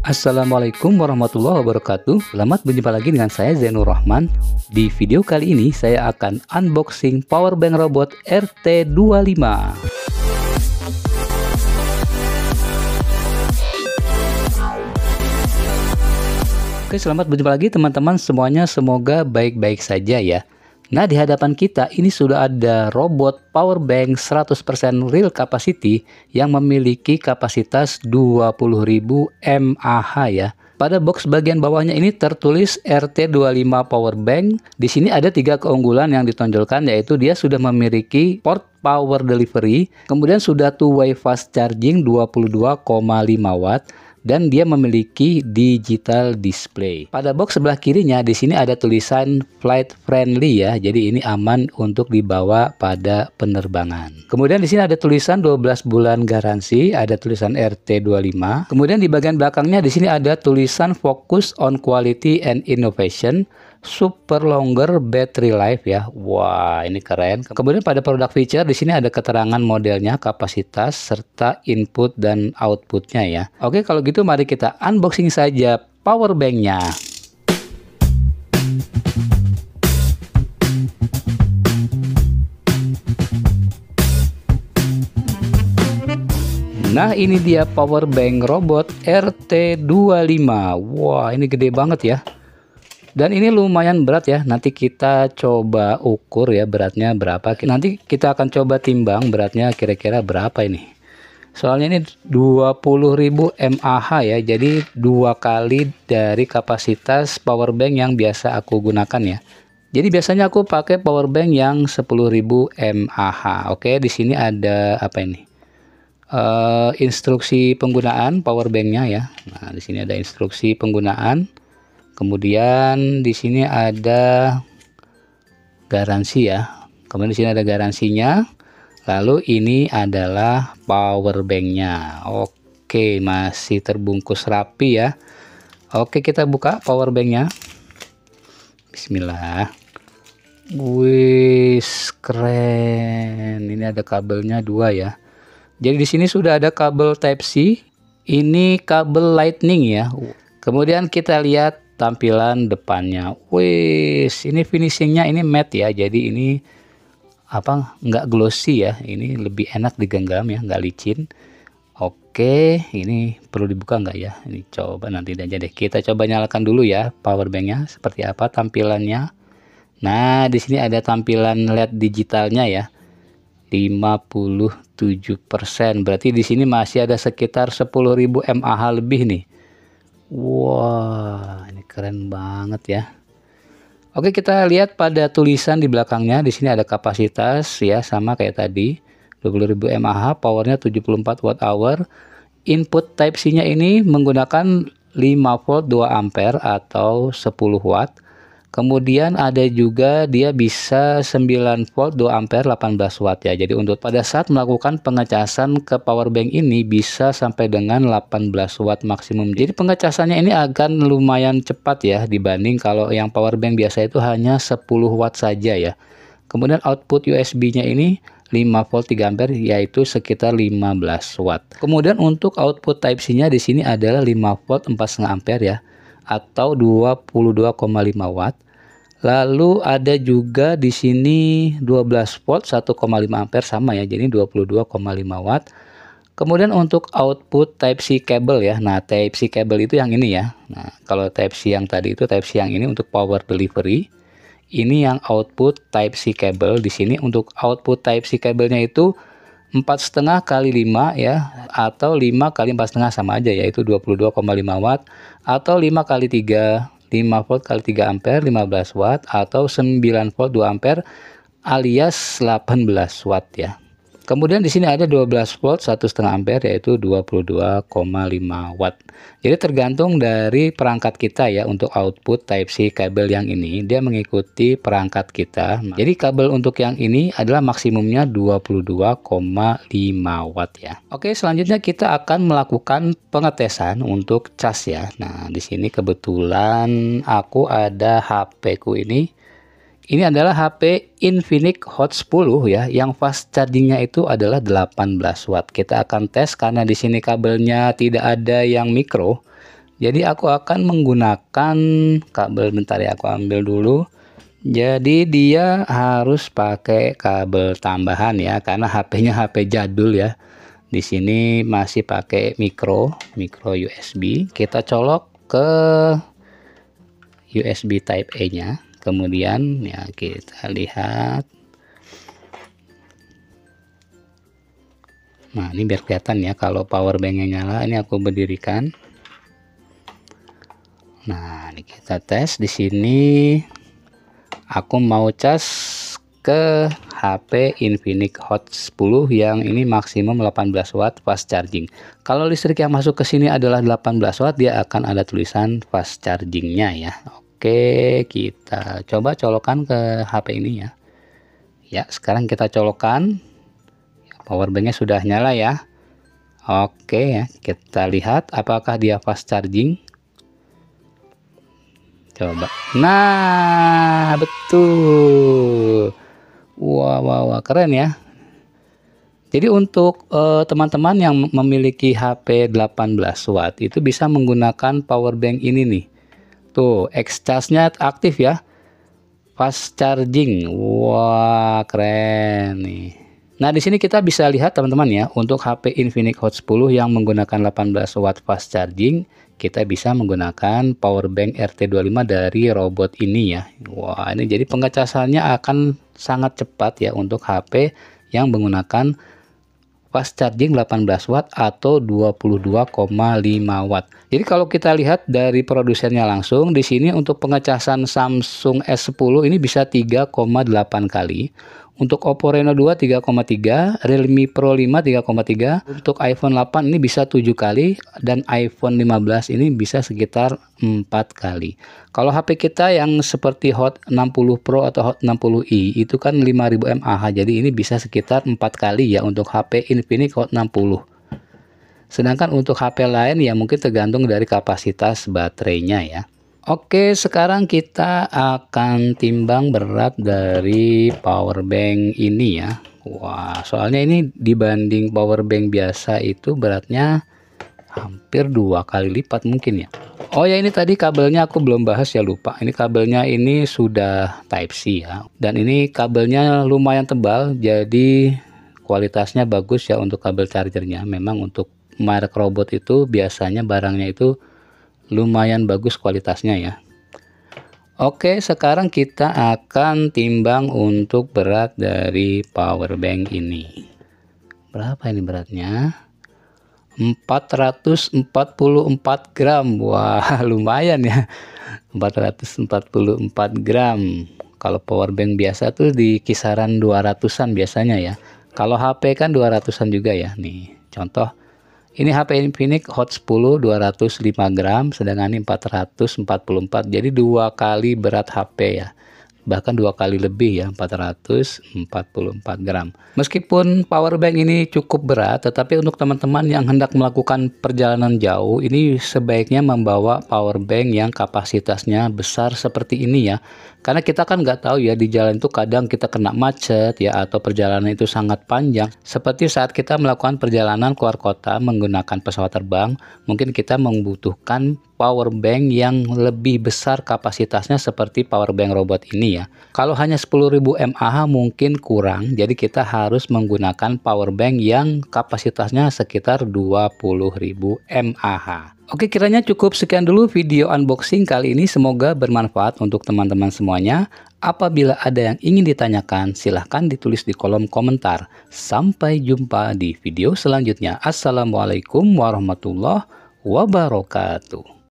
Assalamualaikum warahmatullahi wabarakatuh. Selamat berjumpa lagi dengan saya Zainur Rahman. Di video kali ini saya akan unboxing powerbank robot RT25. Oke, selamat berjumpa lagi teman-teman semuanya, semoga baik-baik saja ya. Nah, di hadapan kita ini sudah ada robot powerbank 100% real capacity yang memiliki kapasitas 20.000 mAh ya. Pada box bagian bawahnya ini tertulis RT25 powerbank. Di sini ada 3 keunggulan yang ditonjolkan, yaitu dia sudah memiliki port power delivery, kemudian sudah two-way fast charging 22,5 watt, dan dia memiliki digital display. Pada box sebelah kirinya di sini ada tulisan flight friendly ya. Jadi ini aman untuk dibawa pada penerbangan. Kemudian di sini ada tulisan 12 bulan garansi, ada tulisan RT25. Kemudian di bagian belakangnya di sini ada tulisan focus on quality and innovation, super longer battery life ya. Wah, ini keren. Kemudian pada produk feature di sini ada keterangan modelnya, kapasitas serta input dan outputnya ya. Oke, kalau gitu mari kita unboxing saja powerbanknya. Nah, ini dia powerbank robot RT25. Wah, ini gede banget ya. Dan ini lumayan berat ya. Nanti kita coba ukur ya beratnya berapa. Nanti kita akan coba timbang beratnya kira-kira berapa ini. Soalnya ini 20.000 mAh ya. Jadi 2 kali dari kapasitas powerbank yang biasa aku gunakan ya. Jadi biasanya aku pakai powerbank yang 10.000 mAh. Oke, di sini ada apa ini? Instruksi penggunaan powerbanknya ya. Nah, di sini ada instruksi penggunaan. Kemudian di sini ada garansi ya. Kemudian di sini ada garansinya. Lalu ini adalah powerbanknya. Oke, masih terbungkus rapi ya. Oke, kita buka powerbanknya. Bismillah. Wih, keren. Ini ada kabelnya 2 ya. Jadi di sini sudah ada kabel Type C. Ini kabel Lightning ya. Kemudian kita lihat tampilan depannya. Wih, ini finishingnya ini matte ya. Jadi ini apa, nggak glossy ya. Ini lebih enak digenggam ya, nggak licin. Oke, ini perlu dibuka nggak ya? Ini coba nanti aja deh. Kita coba nyalakan dulu ya powerbanknya. Seperti apa tampilannya? Nah, di sini ada tampilan LED digitalnya ya. 57%. Berarti di sini masih ada sekitar 10.000 mAh lebih nih. Wah, ini keren banget ya. Oke, kita lihat pada tulisan di belakangnya. Di sini ada kapasitas ya, sama kayak tadi. 20.000 mAh, powernya 74 Wh. Input Type C-nya ini menggunakan 5 volt 2 ampere atau 10 watt. Kemudian ada juga dia bisa 9 volt 2 ampere 18 watt ya. Jadi untuk pada saat melakukan pengecasan ke powerbank ini bisa sampai dengan 18 watt maksimum. Jadi pengecasannya ini akan lumayan cepat ya dibanding kalau yang powerbank biasa itu hanya 10 watt saja ya. Kemudian output USB-nya ini 5 volt 3 ampere yaitu sekitar 15 watt. Kemudian untuk output Type C-nya di sini adalah 5 volt 4,5 ampere ya, atau 22,5 watt. Lalu ada juga di sini 12 volt 1,5 ampere sama ya, jadi 22,5 watt. Kemudian untuk output Type C cable ya. Nah, Type C cable itu yang ini ya. Nah, kalau Type C yang tadi itu Type C yang ini untuk power delivery. Ini yang output Type C cable. Di sini untuk output Type C cable-nya itu 4,5 kali 5 ya, atau 5 kali 4,5 sama aja, yaitu 22,5 watt, atau 5 kali 3, 5 volt kali 3 ampere 15 watt, atau 9 volt 2 ampere alias 18 watt ya. Kemudian di sini ada 12 volt 1,5 ampere yaitu 22,5 watt. Jadi tergantung dari perangkat kita ya untuk output Type C kabel yang ini, dia mengikuti perangkat kita. Jadi kabel untuk yang ini adalah maksimumnya 22,5 watt ya. Oke, selanjutnya kita akan melakukan pengetesan untuk cas ya. Nah, di sini kebetulan aku ada HP ku ini. Ini adalah HP Infinix Hot 10 ya, yang fast chargingnya itu adalah 18 watt. Kita akan tes karena di sini kabelnya tidak ada yang mikro. Jadi aku akan menggunakan kabel, bentar ya, aku ambil dulu. Jadi dia harus pakai kabel tambahan ya, karena HP-nya HP jadul ya. Di sini masih pakai micro USB. Kita colok ke USB Type A-nya. Kemudian ya kita lihat. Nah, ini biar kelihatan ya kalau power bank-nya nyala. Ini aku berdirikan. Nah, ini kita tes di sini. Aku mau cas ke HP Infinix Hot 10 yang ini maksimum 18 watt fast charging. Kalau listrik yang masuk ke sini adalah 18 watt, dia akan ada tulisan fast chargingnya ya. Oke, kita coba colokan ke HP ini ya. Ya, sekarang kita colokan. Power banknya sudah nyala ya. Oke ya, kita lihat apakah dia fast charging. Coba. Nah, betul. Wah, keren ya. Jadi untuk teman-teman yang memiliki HP 18 watt itu bisa menggunakan power bank ini nih. Tuh, X-charge-nya aktif ya. Fast charging. Wah, keren nih. Nah, di sini kita bisa lihat teman-teman ya, untuk HP Infinix Hot 10 yang menggunakan 18 watt fast charging, kita bisa menggunakan power bank RT25 dari robot ini ya. Wah, ini jadi pengecasannya akan sangat cepat ya untuk HP yang menggunakan fast charging 18 watt atau 22,5 watt. Jadi kalau kita lihat dari produsennya langsung di sini untuk pengecasan Samsung S10 ini bisa 3,8 kali. Untuk Oppo Reno 2 3,3, Realme Pro 5 3,3, untuk iPhone 8 ini bisa 7 kali dan iPhone 15 ini bisa sekitar 4 kali. Kalau HP kita yang seperti Hot 60 Pro atau Hot 60i itu kan 5000 mAh, jadi ini bisa sekitar 4 kali ya untuk HP Infinix Hot 60. Sedangkan untuk HP lain ya mungkin tergantung dari kapasitas baterainya ya. Oke, sekarang kita akan timbang berat dari power bank ini ya. Wah, soalnya ini dibanding power bank biasa itu beratnya hampir 2 kali lipat mungkin ya. Oh ya, ini tadi kabelnya aku belum bahas ya, lupa. Ini kabelnya ini sudah Type C ya. Dan ini kabelnya lumayan tebal, jadi kualitasnya bagus ya untuk kabel chargernya. Memang untuk merek robot itu biasanya barangnya itu lumayan bagus kualitasnya ya. Oke, sekarang kita akan timbang untuk berat dari power bank ini. Berapa ini beratnya? 444 gram. Wah, lumayan ya. 444 gram. Kalau power bank biasa tuh di kisaran 200-an biasanya ya. Kalau HP kan 200-an juga ya. Nih, contoh. Ini HP Infinix Hot 10 205 gram, sedangkan ini 444. Jadi 2 kali berat HP ya. Bahkan 2 kali lebih ya, 444 gram. Meskipun power bank ini cukup berat, tetapi untuk teman-teman yang hendak melakukan perjalanan jauh, ini sebaiknya membawa power bank yang kapasitasnya besar seperti ini ya. Karena kita kan nggak tahu ya, di jalan itu kadang kita kena macet ya, atau perjalanan itu sangat panjang. Seperti saat kita melakukan perjalanan keluar kota menggunakan pesawat terbang, mungkin kita membutuhkan power bank yang lebih besar kapasitasnya seperti power bank robot ini ya. Kalau hanya 10.000 mAh mungkin kurang, jadi kita harus menggunakan power bank yang kapasitasnya sekitar 20.000 mAh. Oke, kiranya cukup sekian dulu video unboxing kali ini. Semoga bermanfaat untuk teman-teman semuanya. Apabila ada yang ingin ditanyakan, silahkan ditulis di kolom komentar. Sampai jumpa di video selanjutnya. Assalamualaikum warahmatullahi wabarakatuh.